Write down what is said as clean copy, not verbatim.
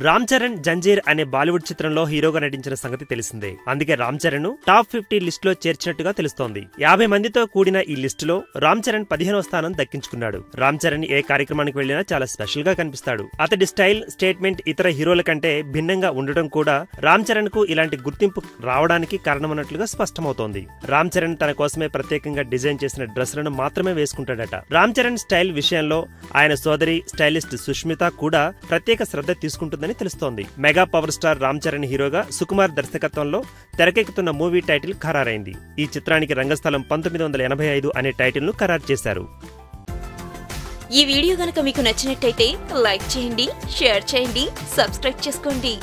రామ్ చరణ్ జంజీర్ అనే బాలీవుడ్ చిత్రంలో హీరోగా నటించిన సంగతి తెలిసిందే. అందుకే రామ్ చరణ్ టాప్ 50 లిస్ట్ లో చేర్చినట్టుగా తెలుస్తోంది. 50 మందితో కూడిన ఈ లిస్టులో రామ్ చరణ్ 15వ స్థానం దక్కించుకున్నాడు. రామ్ చరణ్ ఏ కార్యక్రమానికి వెళ్లినా చాలా స్పెషల్ గా కనిపిస్తాడు. అతడి స్టైల్, స్టేట్మెంట్ ఇతర హీరోల కంటే భిన్నంగా ఉండటం కూడా రామ్ చరణ్ కు ఇలాంటి గుర్తింపు రావడానికి కారణమన్నట్లుగా స్పష్టమవుతోంది. రామ్ చరణ్ తన కోసమే ప్రత్యేకంగా డిజైన్ చేసిన డ్రెస్సులను మాత్రమే వేసుకుంటాడట. రామ్ చరణ్ స్టైల్ విషయంలో ఆయన సోదరి స్టైలిస్ట్ సుష్మిత కూడా ప్రత్యేక శ్రద్ధ తీసుకుంటుందని తెలుస్తోంది. Mega power star Ram Charan హీరోగా సుకుమార్ దర్శకత్వంలో తెరకెక్కుతున్న మూవీ టైటిల్ ఖరారైంది. ఈ చిత్రానికి రంగస్థలం 1985 అనే టైటిల్ ను ఖరారు చేశారు. ఈ వీడియో గనుక మీకు నచ్చినట్టయితే లైక్ చేయండి, షేర్ చేయండి, సబ్స్క్రైబ్ చేసుకోండి.